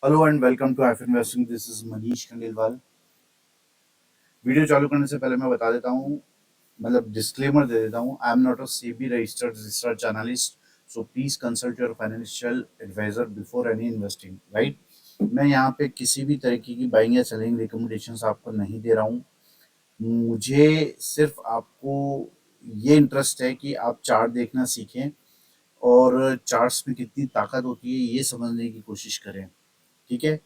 Hello and welcome to F investing. This is Manish Khandelwal. वीडियो चालू करने से पहले मैं बता देता हूँ, मतलब डिस्क्लेमर दे देता हूँ। I am not a SEBI registered research analyst, so please consult your financial advisor before any investing, right. मैं यहाँ पे किसी भी तरीके की बाइंग या सेलिंग रिकमेंडेशंस आपको नहीं दे रहा हूँ। मुझे सिर्फ आपको ये इंटरेस्ट है कि आप चार्ट देखना सीखें और चार्ट्स में कितनी ताकत होती है ये समझने की कोशिश करें। ठीक है।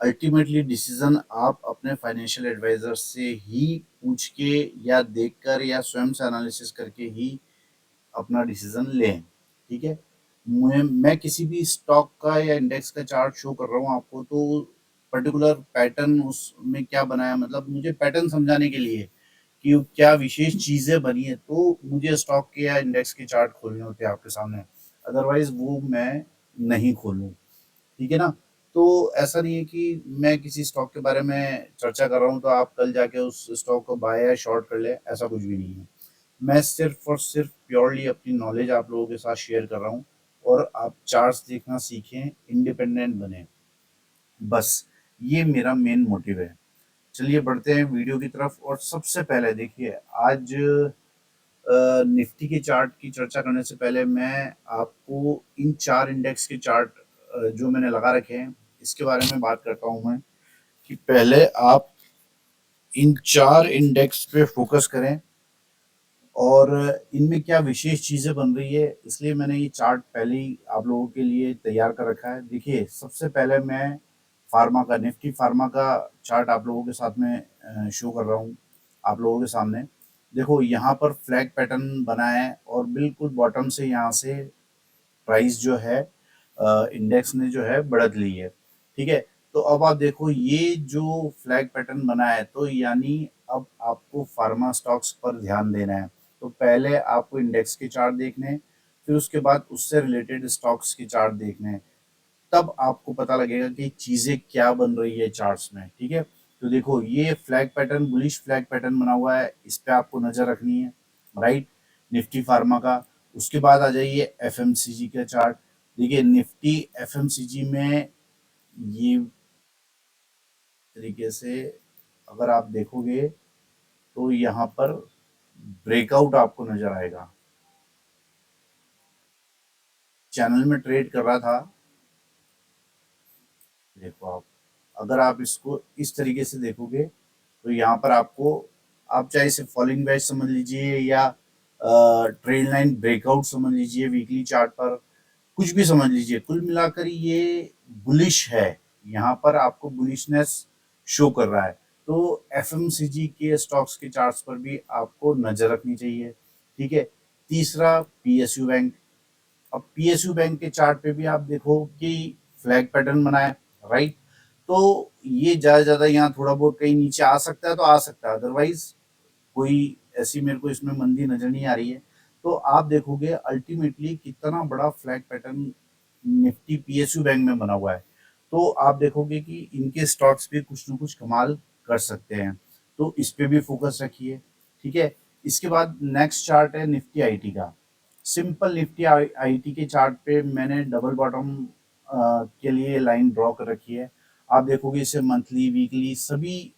अल्टीमेटली डिसीजन आप अपने फाइनेंशियल एडवाइजर से ही पूछ के या देखकर या स्वयं से एनालिसिस करके ही अपना डिसीजन लें। ठीक है। मैं किसी भी स्टॉक का या इंडेक्स का चार्ट शो कर रहा हूँ आपको, तो पर्टिकुलर पैटर्न उसमें क्या बना है, मतलब मुझे पैटर्न समझाने के लिए कि क्या विशेष चीजें बनी है, तो मुझे स्टॉक के या इंडेक्स के चार्ट खोलने होते हैं आपके सामने। अदरवाइज वो मैं नहीं खोलूँ। ठीक है ना। तो ऐसा नहीं है कि मैं किसी स्टॉक के बारे में चर्चा कर रहा हूँ तो आप कल जाके उस स्टॉक को बाय या शॉर्ट कर ले, ऐसा कुछ भी नहीं है। मैं सिर्फ और सिर्फ प्योरली अपनी नॉलेज आप लोगों के साथ शेयर कर रहा हूँ और आप चार्ट्स देखना सीखें, इंडिपेंडेंट बने, बस ये मेरा मेन मोटिव है। चलिए बढ़ते हैं वीडियो की तरफ। और सबसे पहले देखिए, आज निफ्टी के चार्ट की चर्चा करने से पहले मैं आपको इन चार इंडेक्स के चार्ट जो मैंने लगा रखे हैं इसके बारे में बात करता हूं मैं, कि पहले आप इन चार इंडेक्स पे फोकस करें और इनमें क्या विशेष चीजें बन रही है, इसलिए मैंने ये चार्ट पहले ही आप लोगों के लिए तैयार कर रखा है। देखिए सबसे पहले मैं फार्मा का, निफ्टी फार्मा का चार्ट आप लोगों के साथ में शो कर रहा हूँ आप लोगों के सामने। देखो यहाँ पर फ्लैग पैटर्न बना है और बिल्कुल बॉटम से यहाँ से प्राइस जो है इंडेक्स ने जो है बढ़त ली है। ठीक है। तो अब आप देखो ये जो फ्लैग पैटर्न बना है, तो यानी अब आपको फार्मा स्टॉक्स पर ध्यान देना है। तो पहले आपको इंडेक्स के चार्ट देखने हैं, फिर उसके बाद उससे रिलेटेड स्टॉक्स के चार्ट देखने हैं। तब आपको पता लगेगा कि चीजें क्या बन रही है चार्ट्स में। ठीक है। तो देखो ये flag pattern, bullish flag pattern बना हुआ है, इस पे आपको नजर रखनी है, राइट। निफ्टी फार्मा का। उसके बाद आ जाइए एफएमसीजी का चार्ट। देखिए निफ्टी एफएमसीजी में ये तरीके से अगर आप देखोगे तो यहाँ पर ब्रेकआउट आपको नजर आएगा। चैनल में ट्रेड कर रहा था, देखो आप, अगर आप इसको इस तरीके से देखोगे तो यहाँ पर आपको, आप चाहे इसे फॉलिंग वेज समझ लीजिए या ट्रेड लाइन ब्रेकआउट समझ लीजिए, वीकली चार्ट पर कुछ भी समझ लीजिए, कुल मिलाकर ये बुलिश है। यहाँ पर आपको बुलिशनेस शो कर रहा है। तो एफएमसीजी के स्टॉक्स के चार्ट्स पर भी आपको नजर रखनी चाहिए। ठीक है। तीसरा पीएसयू बैंक। अब पीएसयू बैंक के चार्ट पे भी आप देखो कि फ्लैग पैटर्न बना है, राइट। तो ये ज्यादा ज्यादा यहाँ थोड़ा बहुत कहीं नीचे आ सकता है तो आ सकता है, अदरवाइज कोई ऐसी मेरे को इसमें मंदी नजर नहीं आ रही है। तो आप देखोगे अल्टीमेटली कितना बड़ा flag pattern Nifty PSU bank में बना हुआ है। तो आप देखोगे कि इनके स्टॉक्स भी कुछ ना कुछ कमाल कर सकते हैं, तो इस पे भी फोकस रखिए। ठीक है। इसके बाद नेक्स्ट चार्ट है निफ्टी आईटी का। सिंपल निफ्टी आईटी के चार्ट पे मैंने डबल बॉटम के लिए लाइन ड्रॉ कर रखी है। आप देखोगे इसे मंथली वीकली सभी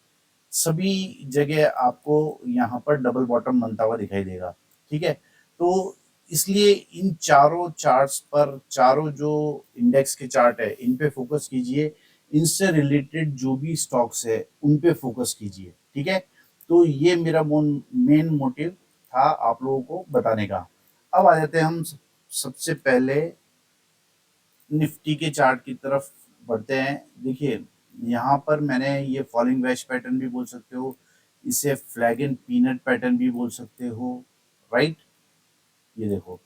सभी जगह आपको यहाँ पर डबल बॉटम बनता हुआ दिखाई देगा। ठीक है। तो इसलिए इन चारों चार्ट्स पर, चारों जो इंडेक्स के चार्ट है इन पे फोकस कीजिए। इनसे रिलेटेड जो भी स्टॉक्स है उन पे फोकस कीजिए। ठीक है। तो ये मेरा मेन मोटिव था आप लोगों को बताने का। अब आ जाते हैं हम सबसे पहले निफ्टी के चार्ट की तरफ बढ़ते हैं। देखिए यहाँ पर मैंने ये फॉलिंग वेज पैटर्न भी बोल सकते हो, इसे फ्लैग एंड पीनट पैटर्न भी बोल सकते हो, राइट। ये देखो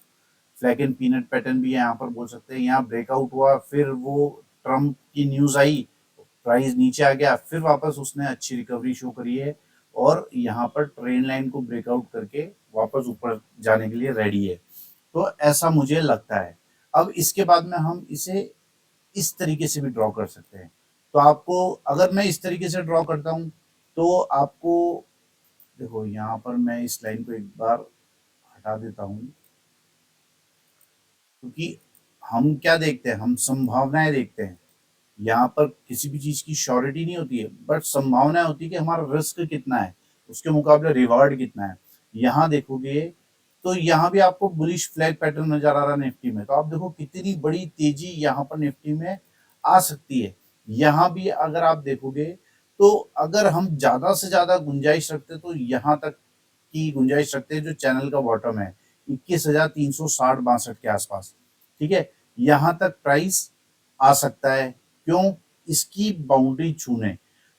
फ्लैग एंड पीनट पैटर्न भी यहाँ पर बोल सकते हैं। यहाँ ब्रेकआउट हुआ, फिर वो ट्रम्प की न्यूज आई, प्राइस नीचे आ गया, फिर वापस उसने अच्छी रिकवरी शो करी है और यहाँ पर ट्रेन लाइन को ब्रेकआउट करके वापस ऊपर जाने के लिए रेडी है। तो ऐसा मुझे लगता है। अब इसके बाद में हम इसे इस तरीके से भी ड्रॉ कर सकते हैं। तो आपको, अगर मैं इस तरीके से ड्रॉ करता हूं तो आपको, देखो यहाँ पर मैं इस लाइन को एक बार हटा देता हूं, क्योंकि हम क्या देखते हैं, हम संभावनाएं देखते हैं। यहाँ पर किसी भी चीज की श्योरिटी नहीं होती है, बट संभावना होती है कि हमारा रिस्क कितना है, उसके मुकाबले रिवार्ड कितना है। यहाँ देखोगे तो यहाँ भी आपको बुलिश फ्लैग पैटर्न नजर आ रहा है निफ्टी में, तो आप देखो कितनी बड़ी तेजी यहाँ पर निफ्टी में आ सकती है। यहाँ भी अगर आप देखोगे तो अगर हम ज्यादा से ज्यादा गुंजाइश रखते तो यहाँ तक की गुंजाइश रखते हैं, जो चैनल का बॉटम है 21,360-62 के आसपास। ठीक है, यहाँ तक प्राइस आ सकता है, क्यों, इसकी बाउंड्री छूने।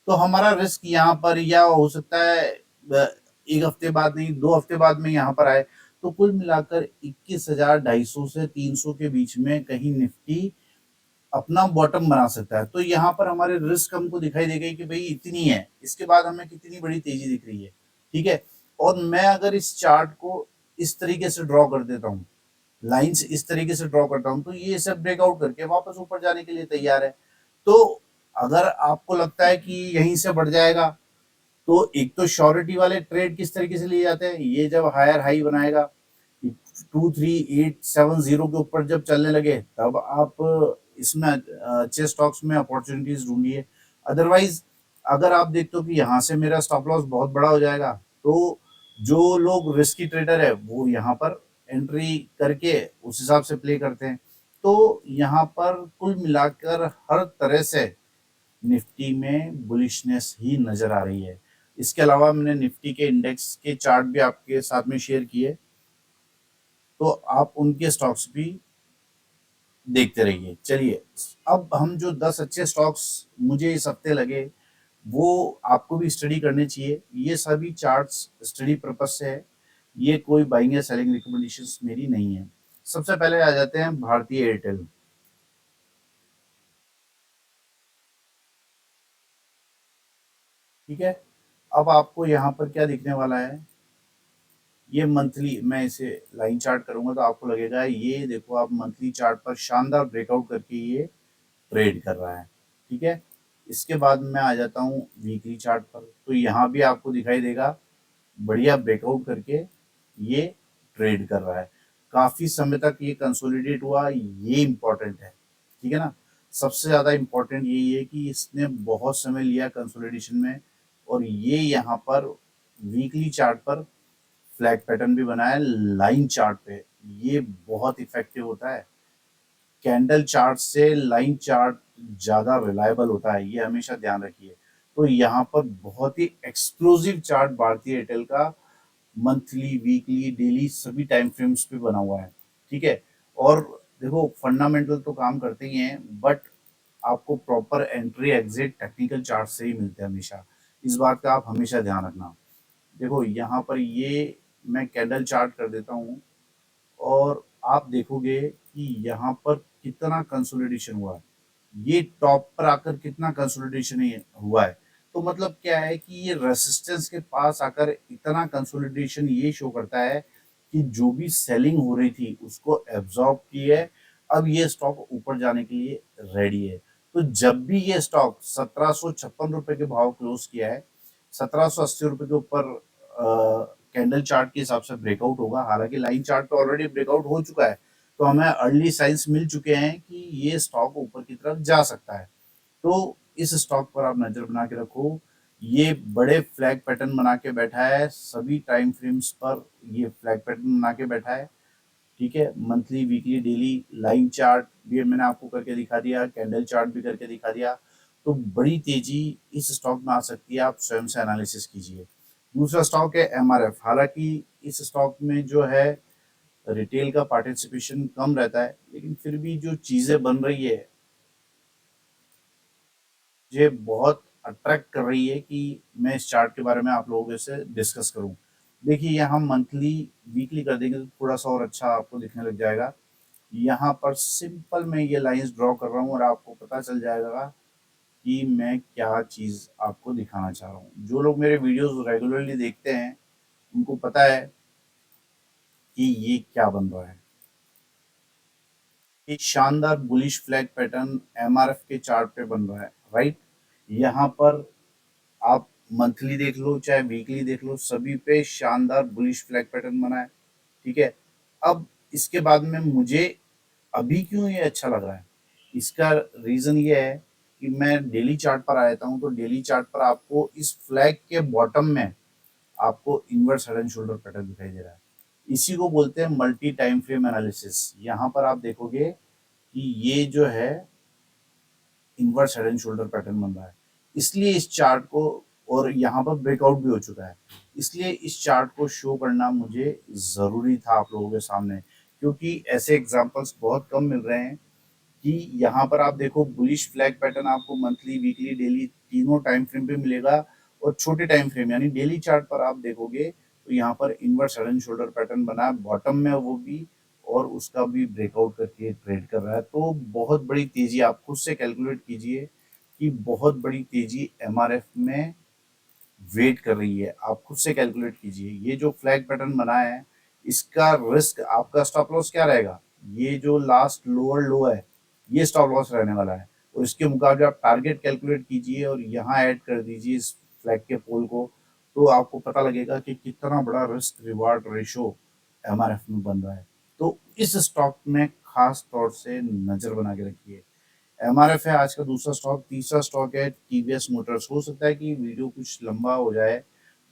तो हमारा रिस्क यहाँ पर या हो सकता है एक हफ्ते बाद नहीं, 2 हफ्ते बाद में यहाँ पर आए। तो कुल मिलाकर 21,250 से 300 के बीच में कहीं निफ्टी अपना बॉटम बना सकता है। तो यहाँ पर हमारे रिस्क हमको दिखाई देगा कि भाई इतनी है, इसके बाद हमें कितनी बड़ी तेजी दिख रही है। ठीक है, और मैं अगर इस चार्ट को इस तरीके से ड्रॉ कर देता हूँ, लाइंस इस तरीके से ड्रॉ करता हूँ, तो ये सब ब्रेकआउट करके वापस ऊपर जाने के लिए तैयार है। तो अगर आपको लगता है कि यहीं से बढ़ जाएगा, तो एक तो श्योरिटी वाले ट्रेड किस तरीके से लिए जाते हैं, ये जब हायर हाई बनाएगा 23870 के ऊपर जब चलने लगे, तब आप इसमें अच्छे स्टॉक्स में अपॉर्चुनिटीज ढूंढिए। अदरवाइज अगर आप देखते हो कि यहाँ से मेरा स्टॉप लॉस बहुत बड़ा हो जाएगा, तो जो लोग रिस्की ट्रेडर है वो यहाँ पर एंट्री करके उस हिसाब से प्ले करते हैं। तो यहाँ पर कुल मिलाकर हर तरह से निफ्टी में बुलिशनेस ही नजर आ रही है। इसके अलावा मैंने निफ्टी के इंडेक्स के चार्ट भी आपके साथ में शेयर किए, तो आप उनके स्टॉक्स भी देखते रहिए। चलिए, अब हम जो 10 अच्छे स्टॉक्स मुझे इस हफ्ते लगे वो आपको भी स्टडी करने चाहिए। ये सभी चार्ट्स स्टडी पर्पज से है, ये कोई बाइंग या सेलिंग रिकमेंडेशंस मेरी नहीं है। सबसे पहले आ जाते हैं भारतीय एयरटेल। ठीक है, अब आपको यहाँ पर क्या दिखने वाला है, ये मंथली, मैं इसे लाइन चार्ट करूंगा तो आपको लगेगा ये देखो, आप मंथली चार्ट पर शानदार ब्रेकआउट करके ये ट्रेड कर रहा है। ठीक है, इसके बाद मैं आ जाता हूँ वीकली चार्ट पर, तो यहाँ भी आपको दिखाई देगा बढ़िया ब्रेकआउट करके ये ट्रेड कर रहा है। काफी समय तक ये कंसोलिडेट हुआ, ये इंपॉर्टेंट है। ठीक है ना, सबसे ज्यादा इंपॉर्टेंट यही है कि इसने बहुत समय लिया कंसोलिडेशन में, और ये यहाँ पर वीकली चार्ट पर फ्लैग पैटर्न भी बनाया। लाइन चार्ट पे ये बहुत इफेक्टिव होता है, कैंडल चार्ट से लाइन चार्ट ज्यादा रिलायबल होता है, ये हमेशा ध्यान रखिए। तो यहाँ पर बहुत ही एक्सक्लूसिव चार्ट भारतीय एयरटेल का मंथली, वीकली, डेली सभी टाइम फ्रेम्स पे बना हुआ है। ठीक है, और देखो फंडामेंटल तो काम करते ही हैं, बट आपको proper entry exit technical chart से ही मिलते हैं हमेशा। इस बात का आप हमेशा ध्यान रखना। देखो यहाँ पर ये मैं कैंडल चार्ट कर देता हूँ, और आप देखोगे कि यहाँ पर कितना कंसोलिडेशन हुआ है, ये टॉप पर आकर कितना कंसोलिडेशन हुआ है। तो मतलब क्या है कि ये रेसिस्टेंस के पास आकर इतना कंसोलिडेशन ये शो करता है कि जो भी सेलिंग हो रही थी उसको एब्जॉर्ब की है। अब ये स्टॉक ऊपर जाने के लिए रेडी है। तो जब भी ये स्टॉक 1756 रुपए के भाव क्लोज किया है, 1780 रुपए के ऊपर कैंडल चार्ट के हिसाब से ब्रेकआउट होगा। हालांकि लाइन चार्ट तो ऑलरेडी ब्रेकआउट हो चुका है, तो हमें अर्ली साइंस मिल चुके हैं कि ये स्टॉक ऊपर की तरफ जा सकता है। तो इस स्टॉक पर आप नजर बना के रखो। ये बड़े फ्लैग पैटर्न बना के बैठा है, सभी टाइम फ्रेम्स पर ये फ्लैग पैटर्न बना के बैठा है। ठीक है, monthly, weekly, daily line chart भी मैंने आपको करके दिखा दिया, कैंडल चार्ट भी करके दिखा दिया। तो बड़ी तेजी इस स्टॉक में आ सकती है, आप स्वयं से एनालिसिस कीजिए। दूसरा स्टॉक है एमआरएफ। हालांकि इस स्टॉक में जो है रिटेल का पार्टिसिपेशन कम रहता है, लेकिन फिर भी जो चीजें बन रही है मुझे बहुत अट्रैक्ट कर रही है कि मैं इस चार्ट के बारे में आप लोगों से डिस्कस करूं। देखिए, यहाँ हम मंथली, वीकली कर देंगे तो थोड़ा सा और अच्छा आपको दिखने लग जाएगा। यहाँ पर सिंपल मैं ये लाइंस ड्रॉ कर रहा हूँ, और आपको पता चल जाएगा कि मैं क्या चीज़ आपको दिखाना चाह रहा हूँ। जो लोग मेरे वीडियोस रेगुलरली देखते हैं उनको पता है कि ये क्या बन रहा है। एक शानदार बुलिश फ्लैग पैटर्न एमआरएफ के चार्ट पे बन रहा है, राइट। यहाँ पर आप मंथली देख लो चाहे वीकली देख लो, सभी पे शानदार बुलिश फ्लैग पैटर्न बना है। ठीक है, अब इसके बाद में मुझे अभी क्यों ये अच्छा लग रहा है, इसका रीजन ये है कि मैं डेली चार्ट पर आ जाता हूँ, तो डेली चार्ट पर आपको इस फ्लैग के बॉटम में आपको inverse head and shoulder pattern दिखाई दे रहा है। इसी को बोलते हैं मल्टी टाइम फ्रेम एनालिसिस। यहाँ पर आप देखोगे कि ये जो है inverse head and shoulder pattern बन रहा है, इसलिए इस चार्ट को, और यहाँ पर ब्रेकआउट भी हो चुका है, इसलिए इस चार्ट को शो करना मुझे ज़रूरी था आप लोगों के सामने, क्योंकि ऐसे एग्जांपल्स बहुत कम मिल रहे हैं कि यहाँ पर आप देखो बुलिश फ्लैग पैटर्न आपको मंथली, वीकली, डेली तीनों टाइम फ्रेम पे मिलेगा, और छोटे टाइम फ्रेम यानी डेली चार्ट पर आप देखोगे तो यहाँ पर inverse head and shoulder pattern बना है बॉटम में, वो भी, और उसका भी ब्रेकआउट करके ट्रेड कर रहा है। तो बहुत बड़ी तेजी, आप खुद से कैलकुलेट कीजिए कि बहुत बड़ी तेजी एमआरएफ में वेट कर रही है। आप खुद से कैलकुलेट कीजिए, ये जो फ्लैग पैटर्न बना है इसका रिस्क, आपका स्टॉप लॉस क्या रहेगा, ये जो लास्ट लोअर लो है ये स्टॉप लॉस रहने वाला है, और इसके मुकाबले आप टारगेट कैलकुलेट कीजिए और यहाँ ऐड कर दीजिए इस फ्लैग के पोल को, तो आपको पता लगेगा कि कितना बड़ा रिस्क रिवार्ड रेशो एमआरएफ में बन रहा है। तो इस स्टॉक में खास तौर से नजर बना के रखिए। एमआरएफ है आज का दूसरा स्टॉक। तीसरा स्टॉक है टीवीएस मोटर्स। हो सकता है कि वीडियो कुछ लंबा हो जाए,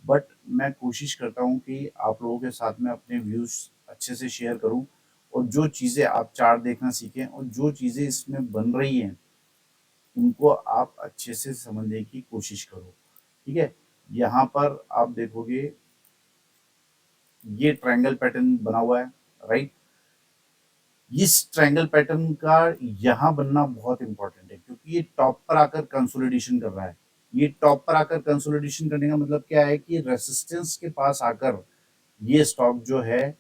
बट मैं कोशिश करता हूँ कि आप लोगों के साथ में अपने व्यूज अच्छे से शेयर करूँ, और जो चीज़ें आप चार्ट देखना सीखें और जो चीज़ें इसमें बन रही हैं उनको आप अच्छे से समझने की कोशिश करो। ठीक है, यहाँ पर आप देखोगे ये ट्रायंगल पैटर्न बना हुआ है, राइट। इस ट्रायंगल पैटर्न का यहाँ बनना बहुत इंपॉर्टेंट है, क्योंकि ये टॉप पर आकर कंसोलिडेशन कर रहा है। ये टॉप पर आकर कंसोलिडेशन करने का मतलब क्या है कि रेसिस्टेंस के पास आकर ये स्टॉक जो है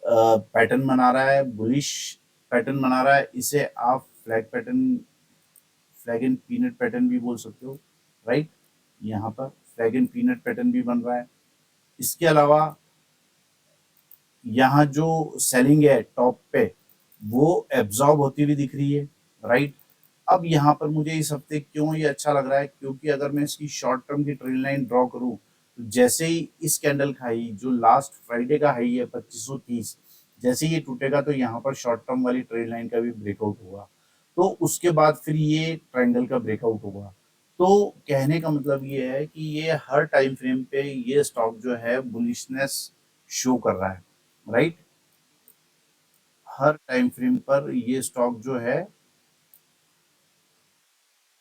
पैटर्न बना रहा है, बुलिश पैटर्न बना रहा है। इसे आप flag pattern, flag and peanut pattern भी बोल सकते हो, राइट। यहाँ पर फ्लैग एंड पीनट पैटर्न भी बन रहा है। इसके अलावा यहाँ जो सेलिंग है टॉप पे वो एब्जॉर्ब होती हुई दिख रही है, राइट। अब यहाँ पर मुझे इस हफ्ते क्यों ये अच्छा लग रहा है, क्योंकि अगर मैं इसकी शॉर्ट टर्म की ट्रेंड लाइन ड्रॉ करूँ तो जैसे ही इस कैंडल का हाई जो लास्ट फ्राइडे का हाई है 2530, जैसे ही ये टूटेगा तो यहाँ पर शॉर्ट टर्म वाली ट्रेंड लाइन का भी ब्रेकआउट होगा, तो उसके बाद फिर ये ट्रायंगल का ब्रेकआउट होगा। तो कहने का मतलब ये है कि ये हर टाइम फ्रेम पे ये स्टॉक जो है बुलिशनेस शो कर रहा है, राइट। हर टाइम फ्रेम पर ये स्टॉक जो है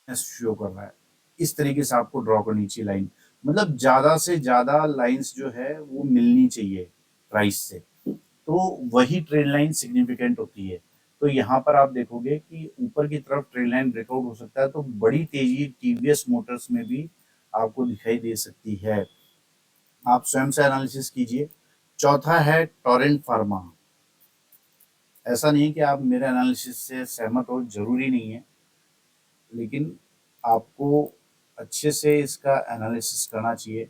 शो कर रहा है। इस तरीके से आपको ड्रॉ करनी चाहिए लाइन, मतलब ज्यादा से ज्यादा लाइंस जो है वो मिलनी चाहिए प्राइस से, तो वही ट्रेड लाइन सिग्निफिकेंट होती है। तो यहाँ पर आप देखोगे कि ऊपर की तरफ ट्रेड लाइन ब्रेकआउट हो सकता है, तो बड़ी तेजी टीवीएस मोटर्स में भी आपको दिखाई दे सकती है। आप स्वयं से एनालिसिस कीजिए। चौथा है टोरेंट फार्मा। ऐसा नहीं है कि आप मेरे एनालिसिस से सहमत हो, जरूरी नहीं है, लेकिन आपको अच्छे से इसका एनालिसिस करना चाहिए।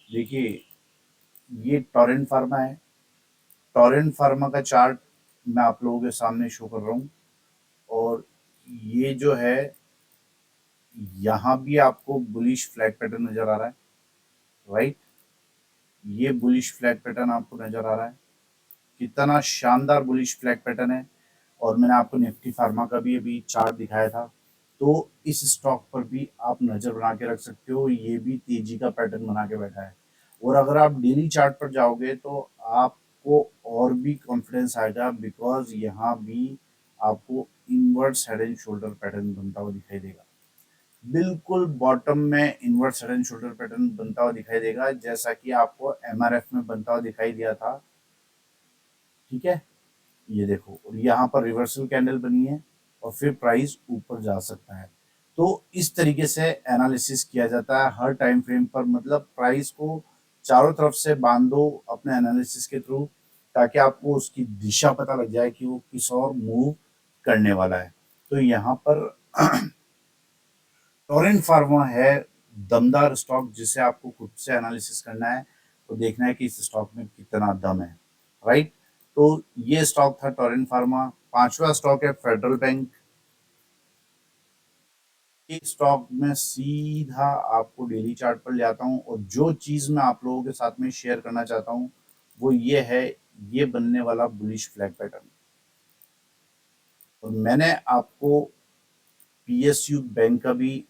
देखिए, ये टोरेंट फार्मा है। टोरेंट फार्मा का चार्ट मैं आप लोगों के सामने शो कर रहा हूँ, और ये जो है यहाँ भी आपको बुलिश फ्लैग पैटर्न नजर आ रहा है, राइट। ये बुलिश फ्लैग पैटर्न आपको नजर आ रहा है, कितना शानदार बुलिश फ्लैग पैटर्न है। और मैंने आपको निफ्टी फार्मा का भी अभी चार्ट दिखाया था, तो इस स्टॉक पर भी आप नजर बना के रख सकते हो, ये भी तेजी का पैटर्न बना के बैठा है। और अगर आप डेली चार्ट पर जाओगे तो आपको और भी कॉन्फिडेंस आएगा, बिकॉज यहाँ भी आपको inverts head and shoulder pattern बनता हुआ दिखाई देगा। बिल्कुल बॉटम में inverts head and shoulder pattern बनता हुआ दिखाई देगा, जैसा कि आपको एमआरएफ में बनता हुआ दिखाई दिया था। ठीक है, ये देखो, और यहाँ पर रिवर्सल कैंडल बनी है और फिर प्राइस ऊपर जा सकता है। तो इस तरीके से एनालिसिस किया जाता है हर टाइम फ्रेम पर, मतलब प्राइस को चारों तरफ से बांधो अपने एनालिसिस के थ्रू, ताकि आपको उसकी दिशा पता लग जाए कि वो किस और मूव करने वाला है। तो यहाँ पर टोरेंट फार्मा है दमदार स्टॉक, जिसे आपको खुद से एनालिसिस करना है, तो देखना है कि इस स्टॉक में कितना दम है, राइट। तो ये स्टॉक था टोरेंट फार्मा। पांचवा स्टॉक है फेडरल बैंक। इस स्टॉक में सीधा आपको डेली चार्ट पर ले आता हूँ, और जो चीज मैं आप लोगों के साथ में शेयर करना चाहता हूँ वो ये है, ये बनने वाला बुलिश फ्लैग पैटर्न। और मैंने आपको पीएसयू बैंक का भी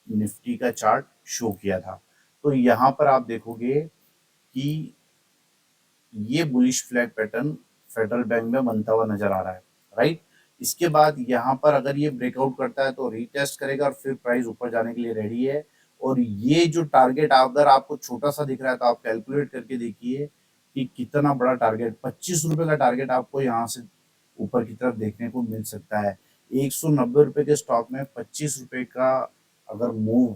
निफ्टी का चार्ट शो किया था। तो यहाँ पर आप देखोगे कि ये bullish flag pattern federal bank में बनता हुआ नजर आ रहा है, राइट। इसके बाद यहाँ पर अगर ये ब्रेकआउट करता है तो रीटेस्ट करेगा और फिर प्राइस ऊपर जाने के लिए रेडी है। और ये जो टारगेट अगर आपको छोटा सा दिख रहा है तो आप कैलकुलेट करके देखिए कि कितना बड़ा टारगेट, 25 रुपए का टारगेट आपको यहाँ से ऊपर की तरफ देखने को मिल सकता है। 190 रुपए के स्टॉक में 25 रुपए का अगर मूव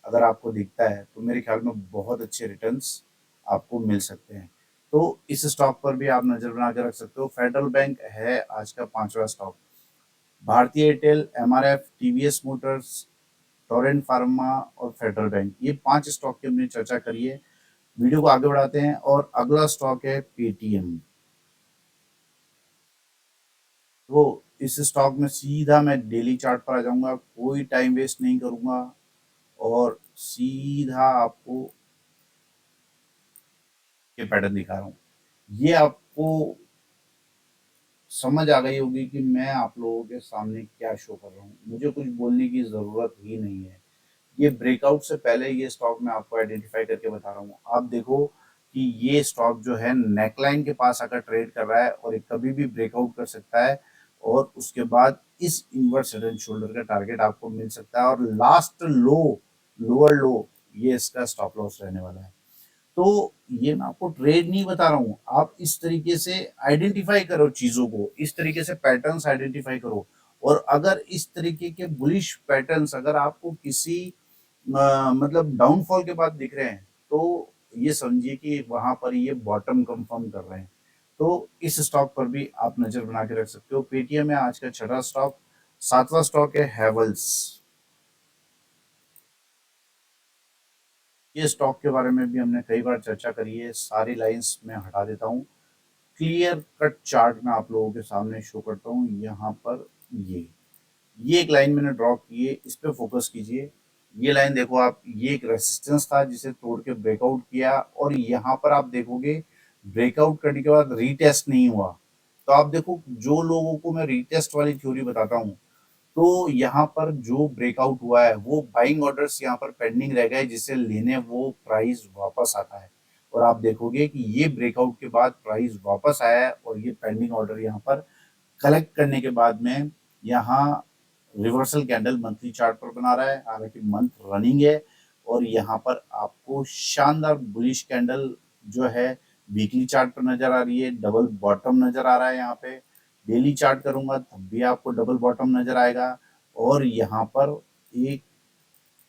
अगर आपको दिखता है तो मेरे ख्याल में बहुत अच्छे रिटर्न्स आपको मिल सकते हैं। तो इस स्टॉक पर भी आप नजर बना के रख सकते हो। फेडरल बैंक है आज का 5वां स्टॉक। भारतीय Airtel, MRF, TVS Motors, Torrent pharma और फेडरल बैंक, ये 5 स्टॉक की हमने चर्चा करी है। वीडियो को आगे बढ़ाते हैं और अगला स्टॉक है पेटीएम। तो इस स्टॉक में सीधा मैं डेली चार्ट पर आ जाऊंगा, कोई टाइम वेस्ट नहीं करूंगा और सीधा आपको ये पैटर्न दिखा रहा हूँ। ये आपको समझ आ गई होगी कि मैं आप लोगों के सामने क्या शो कर रहा हूँ, मुझे कुछ बोलने की जरूरत ही नहीं है। ये ब्रेकआउट से पहले ये स्टॉक मैं आपको आइडेंटिफाई करके बता रहा हूँ। आप देखो कि ये स्टॉक जो है नेकलाइन के पास आकर ट्रेड कर रहा है और ये कभी भी ब्रेकआउट कर सकता है और उसके बाद इस इनवर्स हेड एंड शोल्डर का टारगेट आपको मिल सकता है और लास्ट लो, लोअर लो, ये इसका स्टॉप लॉस रहने वाला है। तो ये मैं आपको ट्रेड नहीं बता रहा हूँ, आप इस तरीके से आइडेंटिफाई करो चीजों को, इस तरीके से पैटर्न्स आइडेंटिफाई करो। और अगर इस तरीके के बुलिश पैटर्न्स अगर आपको किसी मतलब डाउनफॉल के बाद दिख रहे हैं तो ये समझिए कि वहां पर ये बॉटम कंफर्म कर रहे हैं। तो इस स्टॉक पर भी आप नजर बना के रख सकते हो। पेटीएम है आज का 6वां स्टॉक। 7वां स्टॉक है हैवल्स। ये स्टॉक के बारे में भी हमने कई बार चर्चा करी है, सारी लाइंस में हटा देता हूँ। क्लियर कट चार्ट में आप लोगों के सामने शो करता हूँ। यहाँ पर ये एक लाइन मैंने ड्रॉ की है, इस पे फोकस कीजिए। ये लाइन देखो आप, ये एक रेसिस्टेंस था जिसे तोड़ के ब्रेकआउट किया और यहाँ पर आप देखोगे ब्रेकआउट करने के बाद रीटेस्ट नहीं हुआ। तो आप देखो, जो लोगों को मैं रीटेस्ट वाली थ्योरी बताता हूँ तो यहाँ पर जो ब्रेकआउट हुआ है वो बाइंग ऑर्डर्स यहाँ पर पेंडिंग रह गए, जिसे लेने वो प्राइस वापस आता है। और आप देखोगे कि ये ब्रेकआउट के बाद प्राइस वापस आया है और ये पेंडिंग ऑर्डर यहाँ पर कलेक्ट करने के बाद में यहाँ रिवर्सल कैंडल मंथली चार्ट पर बना रहा है, हालांकि मंथ रनिंग है। और यहाँ पर आपको शानदार बुलिश कैंडल जो है वीकली चार्ट पर नजर आ रही है, डबल बॉटम नजर आ रहा है यहाँ पे। डेली चार्ट करूंगा तब भी आपको डबल बॉटम नजर आएगा और यहाँ पर एक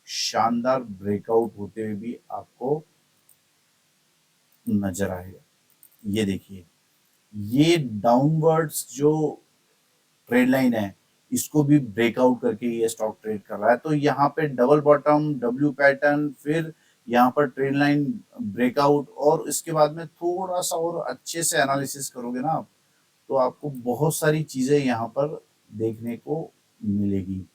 शानदार ब्रेकआउट होते हुए भी आपको नजर आएगा। ये देखिए, ये डाउनवर्ड्स जो ट्रेड लाइन है इसको भी ब्रेकआउट करके ये स्टॉक ट्रेड कर रहा है। तो यहाँ पे डबल बॉटम, डब्ल्यू पैटर्न, फिर यहाँ पर ट्रेड लाइन ब्रेकआउट और इसके बाद में थोड़ा सा और अच्छे से एनालिसिस करोगे ना आप तो आपको बहुत सारी चीजें यहाँ पर देखने को मिलेगी।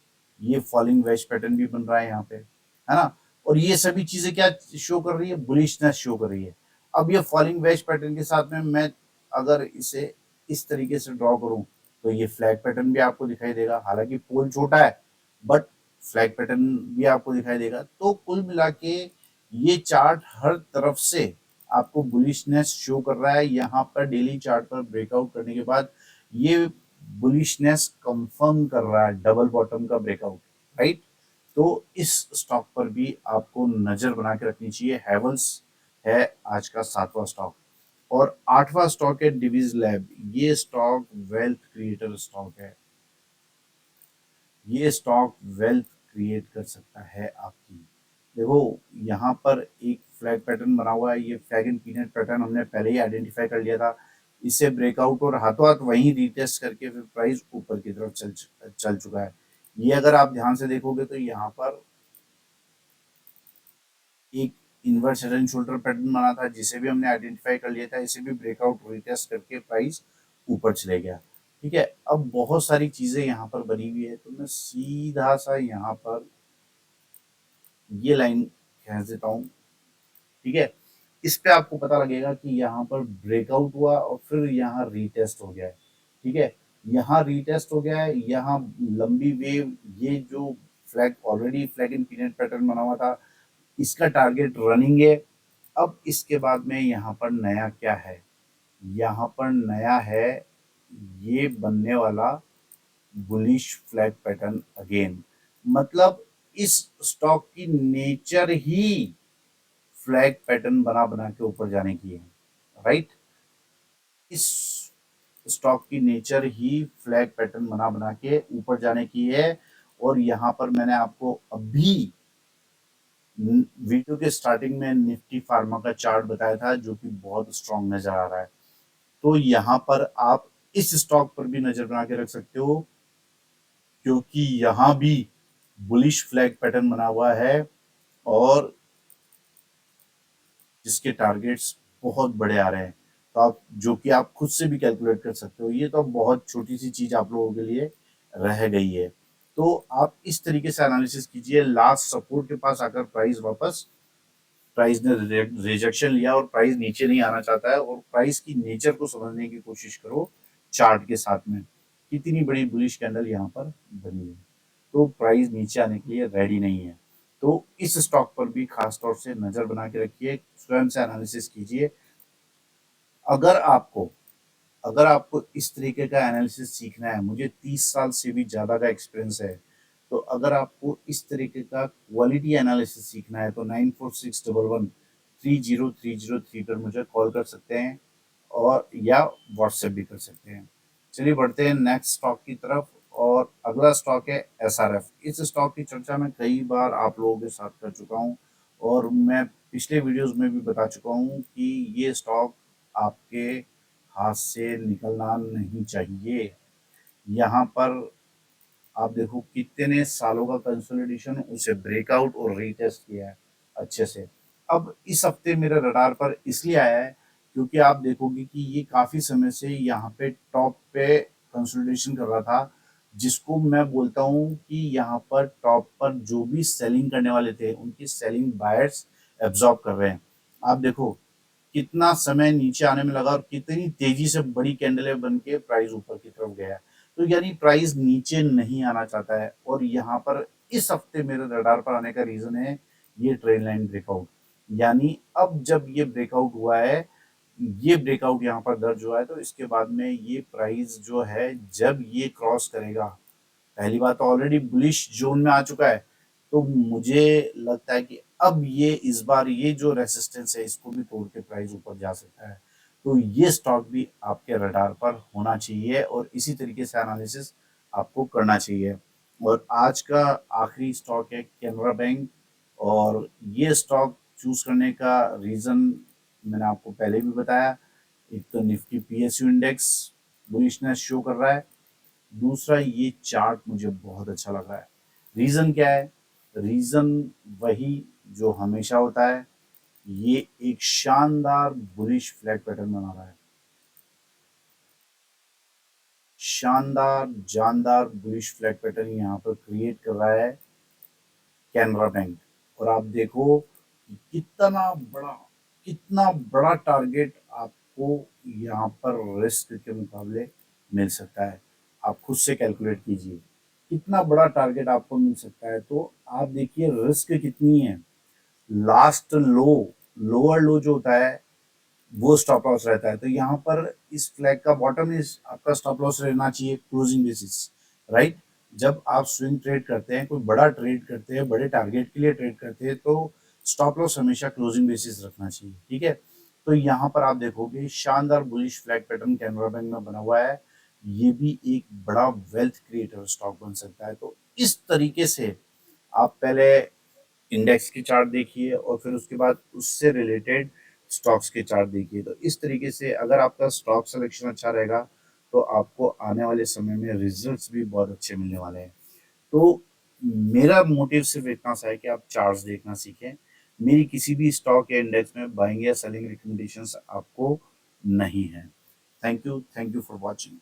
ये फॉलिंग वेज पैटर्न भी बन रहा है यहाँ पे, है ना। और ये सभी चीजें क्या शो कर रही है, बुलिशनेस शो कर रही है। अब ये फॉलिंग वेज पैटर्न के साथ में मैं अगर इसे इस तरीके से ड्रॉ करूं तो ये फ्लैग पैटर्न भी आपको दिखाई देगा, हालांकि पोल छोटा है बट फ्लैग पैटर्न भी आपको दिखाई देगा। तो कुल मिला के ये चार्ट हर तरफ से आपको बुलिशनेस शो कर रहा है। यहाँ पर डेली चार्ट पर ब्रेकआउट करने के बाद ये बुलिशनेस कंफर्म कर रहा है डबल बॉटम का ब्रेकआउट, राइट। तो इस स्टॉक पर भी आपको नजर बना के रखनी चाहिए। हैवल्स है आज का 7वां स्टॉक। और 8वां स्टॉक है डिवीज लैब। ये स्टॉक वेल्थ क्रिएटर स्टॉक है। ये स्टॉक वेल्थ क्रिएट कर सकता है आपकी। देखो, यहाँ पर एक फ्लैग पैटर्न बना हुआ है, ये फ्लैग एंड पीनट पैटर्न हमने पहले ही आइडेंटिफाई कर लिया था। इसे ब्रेकआउट और हाथों हाथ वहीं रीटेस्ट करके फिर प्राइस ऊपर की तरफ चल चुका है। ये अगर आप ध्यान से देखोगे तो यहाँ पर एक inverse head and shoulder pattern बना था जिसे भी हमने आइडेंटिफाई कर लिया था। इसे भी ब्रेकआउट रीटेस्ट करके प्राइस ऊपर चले गया। ठीक है, अब बहुत सारी चीजें यहाँ पर बनी हुई है तो मैं सीधा सा यहाँ पर ये लाइन खींच देता हूँ। ठीक है, इस पे आपको पता लगेगा कि यहाँ पर ब्रेकआउट हुआ और फिर यहाँ रीटेस्ट हो गया है। ठीक है, यहाँ रीटेस्ट हो गया है, यहाँ लंबी वेव, ये जो flag already flag in peanut pattern बना हुआ था, इसका टारगेट रनिंग है। अब इसके बाद में यहाँ पर नया क्या है, यहाँ पर नया है ये बनने वाला बुलिश फ्लैग पैटर्न अगेन। मतलब इस स्टॉक की नेचर ही फ्लैग पैटर्न बना बना के ऊपर जाने की है, राइट। इस स्टॉक की नेचर ही फ्लैग पैटर्न बना बना के ऊपर जाने की है। और यहाँ पर मैंने आपको अभी वीडियो के स्टार्टिंग में निफ्टी फार्मा का चार्ट बताया था, जो कि बहुत स्ट्रांग नजर आ रहा है। तो यहाँ पर आप इस स्टॉक पर भी नजर बना के रख सकते हो, क्योंकि यहाँ भी बुलिश फ्लैग पैटर्न बना हुआ है और जिसके टारगेट्स बहुत बड़े आ रहे हैं। तो आप जो कि आप खुद से भी कैलकुलेट कर सकते हो, ये तो बहुत छोटी सी चीज आप लोगों के लिए रह गई है। तो आप इस तरीके से एनालिसिस कीजिए, लास्ट सपोर्ट के पास आकर प्राइस ने रिजेक्शन लिया और प्राइस नीचे नहीं आना चाहता है, और प्राइस की नेचर को समझने की कोशिश करो चार्ट के साथ में, कितनी बड़ी बुलिश कैंडल यहाँ पर बनी है। तो प्राइस नीचे आने के लिए रेडी नहीं है। तो इस स्टॉक पर भी खास तौर से नजर बना के रखिए, स्वयं से एनालिसिस कीजिए। अगर आपको अगर आपको इस तरीके का एनालिसिस सीखना है, मुझे 30 साल से भी ज़्यादा का एक्सपीरियंस है, तो अगर आपको इस तरीके का क्वालिटी एनालिसिस सीखना है तो 9461130303 पर मुझे कॉल कर सकते हैं और या व्हाट्सएप भी कर सकते हैं। चलिए बढ़ते हैं नेक्स्ट स्टॉक की तरफ, और अगला स्टॉक है एसआरएफ। इस स्टॉक की चर्चा मैं कई बार आप लोगों के साथ कर चुका हूँ, और मैं पिछले वीडियोस में भी बता चुका हूँ कि ये स्टॉक आपके हाथ से निकलना नहीं चाहिए। यहाँ पर आप देखो कितने सालों का कंसोलिडेशन, उसे ब्रेकआउट और रीटेस्ट किया है अच्छे से। अब इस हफ्ते मेरे रडार पर इसलिए आया है क्योंकि आप देखोगे कि ये काफी समय से यहाँ पे टॉप पे कंसोलिडेशन कर रहा था, जिसको मैं बोलता हूँ कि यहाँ पर टॉप पर जो भी सेलिंग करने वाले थे उनकी सेलिंग बायर्स एब्जॉर्ब कर रहे हैं। आप देखो कितना समय नीचे आने में लगा और कितनी तेजी से बड़ी कैंडलें बन के प्राइस ऊपर की तरफ गया। तो यानी प्राइस नीचे नहीं आना चाहता है, और यहाँ पर इस हफ्ते मेरे रडार पर आने का रीजन है ये ट्रेंड लाइन ब्रेकआउट। यानी अब जब ये ब्रेकआउट हुआ है, ये ब्रेकआउट यहाँ पर दर्ज हुआ है, तो इसके बाद में ये प्राइस जो है जब ये क्रॉस करेगा, पहली बात तो ऑलरेडी बुलिश जोन में आ चुका है, तो मुझे लगता है कि अब ये इस बार ये जो रेसिस्टेंस है इसको भी तोड़ के प्राइस ऊपर जा सकता है। तो ये स्टॉक भी आपके रडार पर होना चाहिए और इसी तरीके से एनालिसिस आपको करना चाहिए। और आज का आखिरी स्टॉक है कैनरा बैंक, और ये स्टॉक चूज करने का रीजन मैंने आपको पहले भी बताया। एक तो Nifty PSU index bullishness show कर रहा है, दूसरा ये चार्ट मुझे बहुत अच्छा लग रहा है। रीजन क्या है? रीजन वही जो हमेशा होता है, ये एक शानदार बुलिश फ्लैग पैटर्न बना रहा है, शानदार जानदार बुलिश फ्लैग पैटर्न यहाँ पर क्रिएट कर रहा है कैनरा बैंक। और आप देखो कि कितना बड़ा टारगेट आपको यहाँ पर रिस्क के मुकाबले मिल सकता है। आप खुद से कैलकुलेट कीजिए कितना बड़ा टारगेट आपको मिल सकता है। तो आप देखिए रिस्क कितनी है। लास्ट लोअर लो जो होता है वो स्टॉप लॉस रहता है। तो यहाँ पर इस फ्लैग का बॉटम इज आपका स्टॉप लॉस रहना चाहिए क्लोजिंग बेसिस, राइट। जब आप स्विंग ट्रेड करते हैं, कोई बड़ा ट्रेड करते हैं, बड़े टारगेट के लिए ट्रेड करते हैं, तो स्टॉप लॉस हमेशा क्लोजिंग बेसिस रखना चाहिए, ठीक है। तो यहाँ पर आप देखोगे शानदार bullish flag pattern Canara bank में बना हुआ है। ये भी एक बड़ा वेल्थ क्रिएटर स्टॉक बन सकता है। तो इस तरीके से आप पहले इंडेक्स की चार्ट देखिए और फिर उसके बाद उससे रिलेटेड स्टॉक्स के चार्ट देखिए। तो इस तरीके से अगर आपका स्टॉक सिलेक्शन अच्छा रहेगा तो आपको आने वाले समय में रिजल्ट्स भी बहुत अच्छे मिलने वाले हैं। तो मेरा मोटिव सिर्फ इतना सा है कि आप चार्ट्स देखना सीखें। मेरी किसी भी स्टॉक या इंडेक्स में बाइंग या सेलिंग रिकमेंडेशंस आपको नहीं है। Thank you for watching.